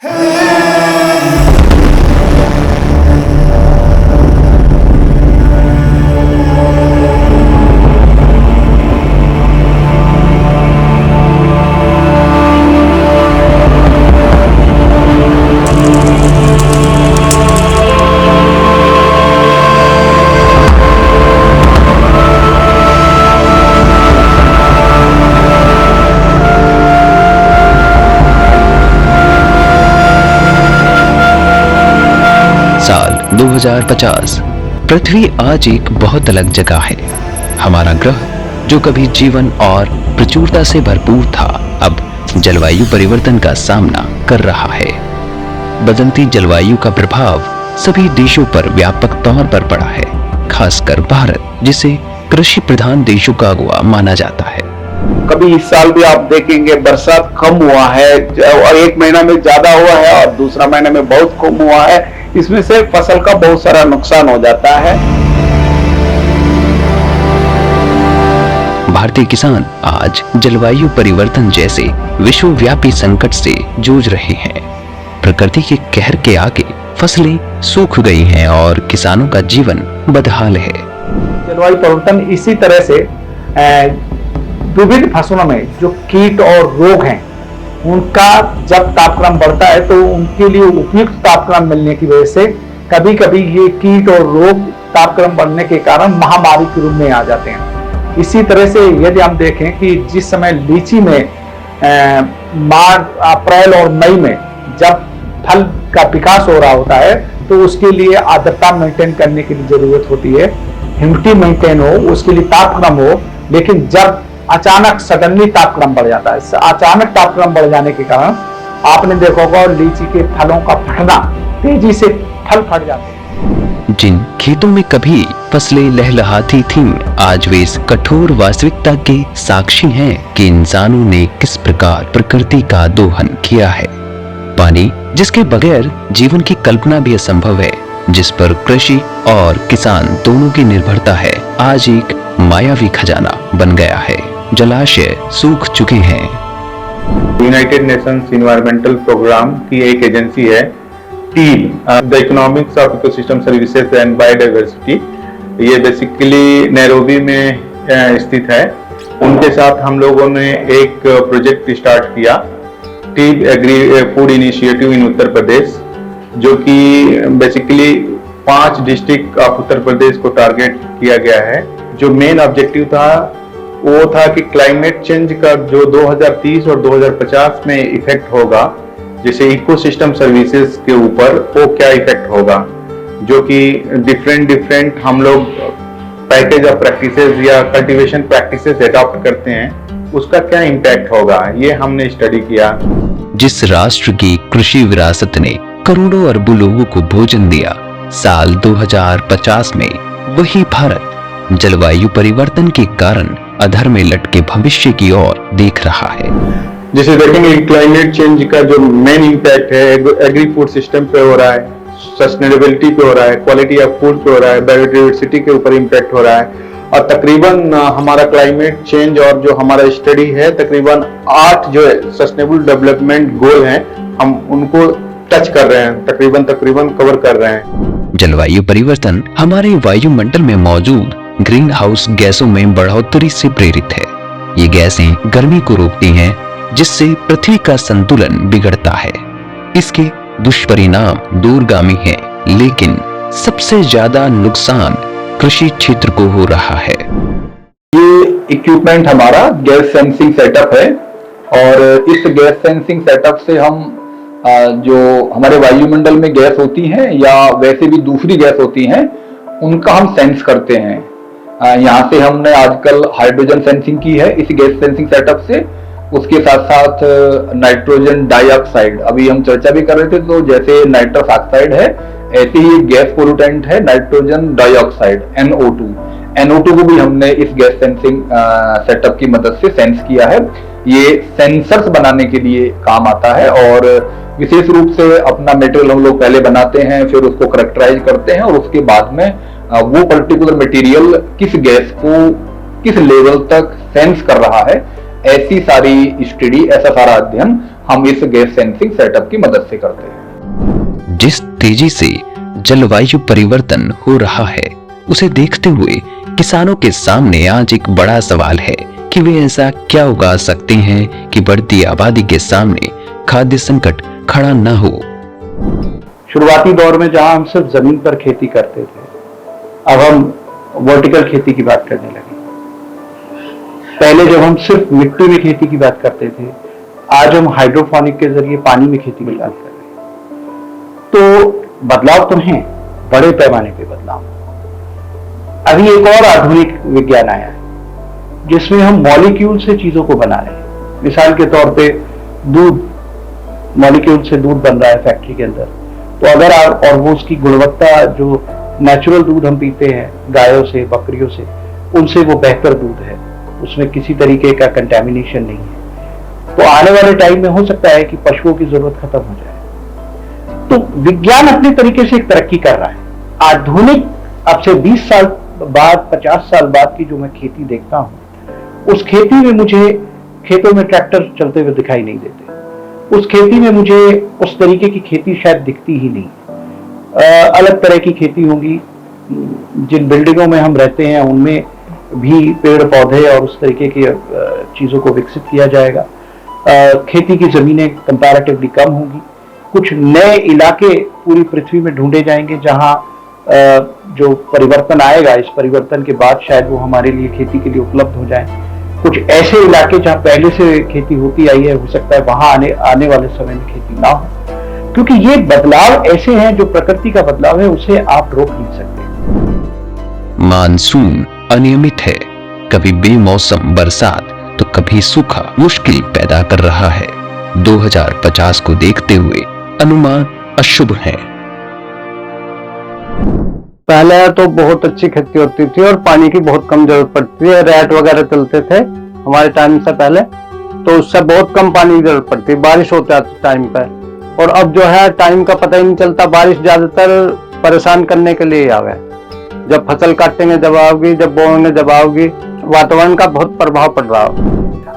साल 2050। पृथ्वी आज एक बहुत अलग जगह है। हमारा ग्रह जो कभी जीवन और प्रचुरता से भरपूर था, अब जलवायु परिवर्तन का सामना कर रहा है। बदलती जलवायु का प्रभाव सभी देशों पर व्यापक तौर पर पड़ा है, खासकर भारत जिसे कृषि प्रधान देशों का अगुवा माना जाता है। कभी इस साल भी आप देखेंगे बरसात कम हुआ है और एक महीना में ज्यादा हुआ है और दूसरा महीने में बहुत कम हुआ है। इसमें से फसल का बहुत सारा नुकसान हो जाता है। भारतीय किसान आज जलवायु परिवर्तन जैसे विश्वव्यापी संकट से जूझ रहे हैं। प्रकृति के कहर के आगे फसलें सूख गई हैं और किसानों का जीवन बदहाल है। जलवायु परिवर्तन इसी तरह से विभिन्न फसलों में जो कीट और रोग हैं, उनका जब तापक्रम बढ़ता है तो उनके लिए उपयुक्त तापक्रम मिलने की वजह से कभी कभी ये कीट और रोग तापक्रम बढ़ने के कारण महामारी के रूप में आ जाते हैं। इसी तरह से यदि हम देखें कि जिस समय लीची में मार्च, अप्रैल और मई में जब फल का विकास हो रहा होता है तो उसके लिए आर्द्रता मेंटेन करने की जरूरत होती है, ह्यूमिडिटी मेंटेन हो, उसके लिए तापक्रम हो। लेकिन जब अचानक सडनली तापक्रम बढ़ जाता है, अचानक तापक्रम बढ़ जाने के कारण आपने देखा होगा लीची के फलों का फटना, तेजी से फल फट जाते हैं। जिन खेतों में कभी फसलें लहलहाती थीं, आज वे इस कठोर वास्तविकता के साक्षी हैं कि इंसानों ने किस प्रकार प्रकृति का दोहन किया है। पानी जिसके बगैर जीवन की कल्पना भी असंभव है, जिस पर कृषि और किसान दोनों की निर्भरता है, आज एक मायावी खजाना बन गया है। जलाशय सूख चुके हैं। यूनाइटेड नेशंस इन्वायरमेंटल प्रोग्राम की एक एजेंसी है team, the economics of ecosystem services and biodiversity. ये बेसिकली नैरोबी में स्थित है। उनके साथ हम लोगों ने एक प्रोजेक्ट स्टार्ट किया, team agri food initiative in Uttar Pradesh, जो कि basically 5 district of Uttar Pradesh को टारगेट किया गया है। जो मेन ऑब्जेक्टिव था वो था कि क्लाइमेट चेंज का जो 2030 और 2050 में इफेक्ट होगा, जैसे इकोसिस्टम सर्विसेज के ऊपर वो क्या इफेक्ट होगा, जो कि डिफरेंट हम लोग पैकेज ऑफ प्रैक्टिसेस या कल्टीवेशन प्रैक्टिसेस अडॉप्ट करते हैं, उसका क्या इम्पैक्ट होगा, ये हमने स्टडी किया। जिस राष्ट्र की कृषि विरासत ने करोड़ों अरबों लोगों को भोजन दिया, साल 2050 में वही भारत जलवायु परिवर्तन के कारण अधर में लटके भविष्य की ओर देख रहा है। जैसे देखेंगे क्लाइमेट चेंज का जो मेन इम्पैक्ट है एग्री फूड सिस्टम पे हो रहा है, सस्टेनेबिलिटी पे हो रहा है, क्वालिटी ऑफ फूड पे हो रहा है, बायोडाइवर्सिटी के ऊपर इम्पैक्ट हो रहा है। और तकरीबन हमारा क्लाइमेट चेंज और जो हमारा स्टडी है, तकरीबन 8 जो सस्टेनेबल डेवलपमेंट गोल हैं, हम उनको टच कर रहे हैं, तकरीबन कवर कर रहे हैं। जलवायु परिवर्तन हमारे वायुमंडल में मौजूद ग्रीन हाउस गैसों में बढ़ोतरी से प्रेरित है। ये गैसें गर्मी को रोकती हैं, जिससे पृथ्वी का संतुलन बिगड़ता है। इसके दुष्परिणाम दूरगामी हैं, लेकिन सबसे ज्यादा नुकसान कृषि क्षेत्र को हो रहा है। ये इक्विपमेंट हमारा गैस सेंसिंग सेटअप है और इस गैस सेंसिंग सेटअप से हम जो हमारे वायुमंडल में गैस होती हैं या वैसे भी दूसरी गैस होती हैं, उनका हम सेंस करते हैं। यहाँ से हमने आजकल हाइड्रोजन सेंसिंग की है इस गैस सेंसिंग सेटअप से, उसके साथ साथ नाइट्रोजन डाइऑक्साइड, अभी हम चर्चा भी कर रहे थे, तो जैसे नाइट्रस ऑक्साइड है ऐसे ही एक गैस पोल्यूटेंट है नाइट्रोजन डाइऑक्साइड NO2 को भी हमने इस गैस सेंसिंग सेटअप की मदद से सेंस किया है। ये सेंसर्स बनाने के लिए काम आता है और विशेष रूप से अपना मटेरियल हम लोग पहले बनाते हैं, फिर उसको करेक्टराइज करते हैं और उसके बाद में वो पर्टिकुलर मटेरियल किस गैस को किस लेवल तक सेंस कर रहा है, ऐसी सारी स्टडी, ऐसा सारा अध्ययन हम इस गैस सेंसिंग सेटअप की मदद से करते हैं। जिस तेजी से जलवायु परिवर्तन हो रहा है उसे देखते हुए किसानों के सामने आज एक बड़ा सवाल है कि वे ऐसा क्या उगा सकते हैं कि बढ़ती आबादी के सामने खाद्य संकट खड़ा न हो। शुरुआती दौर में जहां हम सिर्फ जमीन पर खेती करते थे, अब हम वर्टिकल खेती की बात करने लगे। पहले जब हम सिर्फ मिट्टी में खेती की बात करते थे, आज हम हाइड्रोपोनिक के जरिए पानी में खेती की बात कर रहे हैं। तो बदलाव तो हैं, बड़े पैमाने पे बदलाव। अभी एक और आधुनिक विज्ञान आया है जिसमें हम मॉलिक्यूल से चीजों को बना रहे हैं। मिसाल के तौर पे दूध, मॉलिक्यूल से दूध बन रहा है फैक्ट्री के अंदर। तो अगर आप, और वो उसकी गुणवत्ता, जो नेचुरल दूध हम पीते हैं गायों से, बकरियों से, उनसे वो बेहतर दूध है, उसमें किसी तरीके का कंटेमिनेशन नहीं है। तो आने वाले टाइम में हो सकता है कि पशुओं की जरूरत खत्म हो जाए। तो विज्ञान अपने तरीके से एक तरक्की कर रहा है। आधुनिक, अब से 20 साल बाद, 50 साल बाद की जो मैं खेती देखता हूं, उस खेती में मुझे खेतों में ट्रैक्टर चलते हुए दिखाई नहीं देते। उस खेती में मुझे उस तरीके की खेती शायद दिखती ही नहीं। अलग तरह की खेती होगी। जिन बिल्डिंगों में हम रहते हैं उनमें भी पेड़ पौधे और उस तरीके की चीजों को विकसित किया जाएगा। खेती की जमीनें कंपैरेटिवली कम होगी। कुछ नए इलाके पूरी पृथ्वी में ढूंढे जाएंगे जहां जो परिवर्तन आएगा, इस परिवर्तन के बाद शायद वो हमारे लिए खेती के लिए उपलब्ध हो जाए। कुछ ऐसे इलाके जहां पहले से खेती होती आई है, हो सकता है वहां आने वाले समय में खेती ना हो, क्योंकि ये बदलाव ऐसे हैं जो प्रकृति का बदलाव है, उसे आप रोक नहीं सकते। मानसून अनियमित है, कभी बेमौसम बरसात तो कभी सूखा मुश्किल पैदा कर रहा है। 2050 को देखते हुए अनुमान अशुभ है। पहले तो बहुत अच्छी खेती होती थी और पानी की बहुत कम जरूरत पड़ती थी। रैट वगैरह चलते थे हमारे टाइम से पहले, तो उससे बहुत कम पानी की जरूरत पड़ती, बारिश होता है टाइम पर। और अब जो है टाइम का पता ही नहीं चलता, बारिश ज्यादातर परेशान करने के लिए आवे। जब फसल काटेंगे जब आओगी, जब बोएंगे जब आओगी, वातावरण का बहुत प्रभाव पड़ रहा है।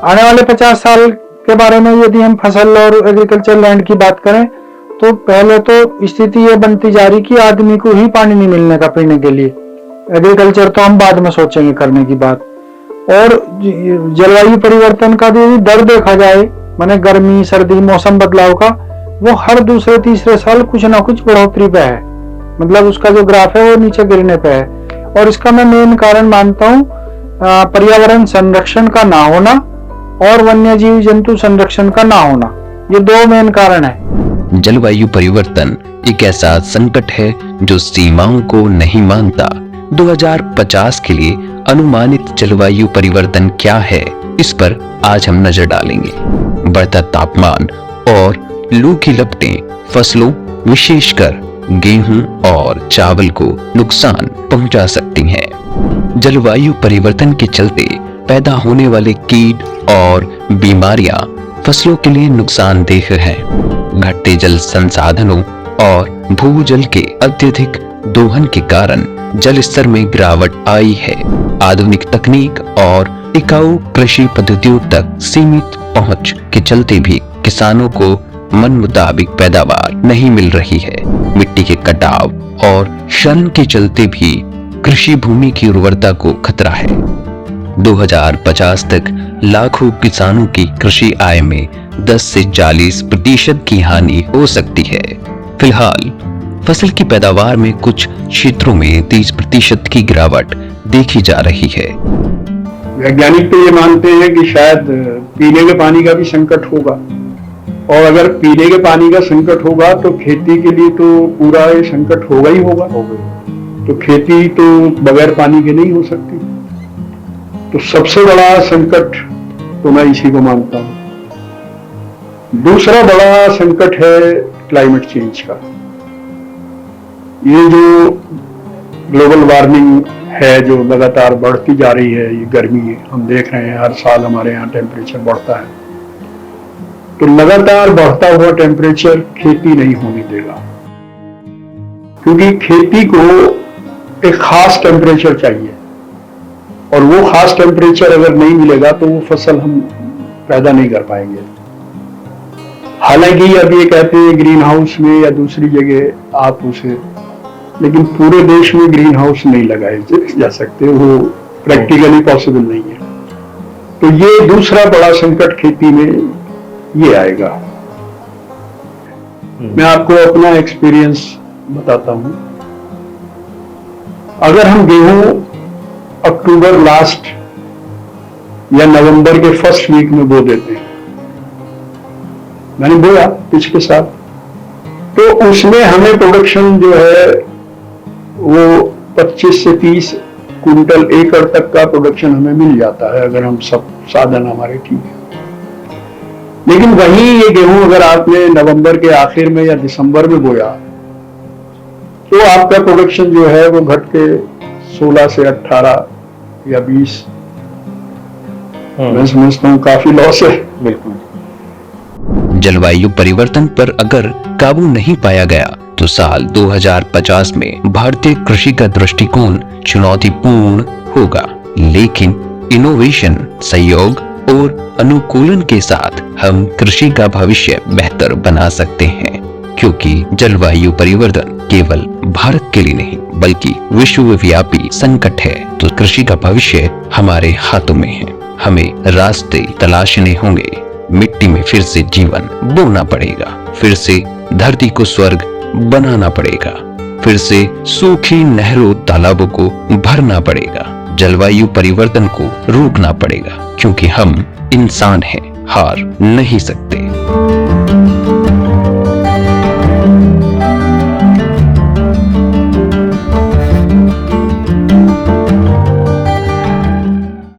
आने वाले 50 साल के बारे में यदि हम फसल और एग्रीकल्चर लैंड की बात करें तो पहले तो स्थिति ये बनती जा रही कि आदमी को ही पानी नहीं मिलने का पीने के लिए। एग्रीकल्चर तो हम बाद में सोचेंगे करने की बात। और जलवायु परिवर्तन का भी दर देखा जाए, माने गर्मी सर्दी मौसम बदलाव का, वो हर दूसरे तीसरे साल कुछ ना कुछ बढ़ोतरी पे है। मतलब उसका जो ग्राफ है वो नीचे गिरने पे है। और इसका मैं मेन कारण मानता हूँ पर्यावरण संरक्षण का ना होना और वन्य जीव जंतु संरक्षण का ना होना। ये दो मेन कारण है। जलवायु परिवर्तन एक ऐसा संकट है जो सीमाओं को नहीं मानता। 2050 के लिए अनुमानित जलवायु परिवर्तन क्या है, इस पर आज हम नजर डालेंगे। बढ़ता तापमान और लू की लपटें फसलों, विशेषकर गेहूं और चावल को नुकसान पहुंचा सकती हैं। जलवायु परिवर्तन के चलते पैदा होने वाले कीट और बीमारियां फसलों के लिए नुकसानदेह हैं। घटते जल संसाधनों और भूजल के अत्यधिक दोहन के कारण जल स्तर में गिरावट आई है। आधुनिक तकनीक और टिकाऊ कृषि पद्धतियों तक सीमित पहुंच के चलते भी किसानों को मन मुताबिक पैदावार नहीं मिल रही है। मिट्टी के कटाव और क्षरण के चलते भी कृषि भूमि की उर्वरता को खतरा है। 2050 तक लाखों किसानों की कृषि आय में 10 से 40% की हानि हो सकती है। फिलहाल फसल की पैदावार में कुछ क्षेत्रों में 30% की गिरावट देखी जा रही है। वैज्ञानिक तो ये मानते हैं कि शायद पीने के पानी का भी संकट होगा, और अगर पीने के पानी का संकट होगा तो खेती के लिए तो पूरा ये संकट होगा ही होगा। तो खेती तो बगैर पानी के नहीं हो सकती। तो सबसे बड़ा संकट तो मैं इसी को मानता हूं। दूसरा बड़ा संकट है क्लाइमेट चेंज का। ये जो ग्लोबल वार्मिंग है जो लगातार बढ़ती जा रही है, ये गर्मी हम देख रहे हैं, हर साल हमारे यहाँ टेम्परेचर बढ़ता है। तो लगातार बढ़ता हुआ टेम्परेचर खेती नहीं होने देगा, क्योंकि खेती को एक खास टेम्परेचर चाहिए, और वो खास टेम्परेचर अगर नहीं मिलेगा तो वो फसल हम पैदा नहीं कर पाएंगे। हालांकि अब ये कहते हैं ग्रीन हाउस में या दूसरी जगह आप उसे, लेकिन पूरे देश में ग्रीन हाउस नहीं लगाए जा सकते, वो प्रैक्टिकली पॉसिबल नहीं है। तो ये दूसरा बड़ा संकट खेती में ये आएगा। मैं आपको अपना एक्सपीरियंस बताता हूं। अगर हम गेहूं अक्टूबर लास्ट या नवंबर के फर्स्ट वीक में बो देते हैं, मैंने बोया पिछले साल, तो उसमें हमें प्रोडक्शन जो है वो 25 से 30 कुंटल एकड़ तक का प्रोडक्शन हमें मिल जाता है, अगर हम सब साधन हमारे ठीक है। लेकिन वही ये गेहूं अगर आपने नवंबर के आखिर में या दिसंबर में बोया, तो आपका प्रोडक्शन जो है वो घट के 16 से 18 या 20, मैं समझता हूँ काफी लॉस है। बिल्कुल। जलवायु परिवर्तन पर अगर काबू नहीं पाया गया तो साल 2050 में भारतीय कृषि का दृष्टिकोण चुनौतीपूर्ण होगा। लेकिन इनोवेशन, सहयोग और अनुकूलन के साथ हम कृषि का भविष्य बेहतर बना सकते हैं, क्योंकि जलवायु परिवर्तन केवल भारत के लिए नहीं बल्कि विश्वव्यापी संकट है। तो कृषि का भविष्य हमारे हाथों में है। हमें रास्ते तलाशने होंगे, मिट्टी में फिर से जीवन बोना पड़ेगा, फिर से धरती को स्वर्ग बनाना पड़ेगा, फिर से सूखी नहरों तालाबों को भरना पड़ेगा, जलवायु परिवर्तन को रोकना पड़ेगा, क्योंकि हम इंसान हैं, हार नहीं सकते।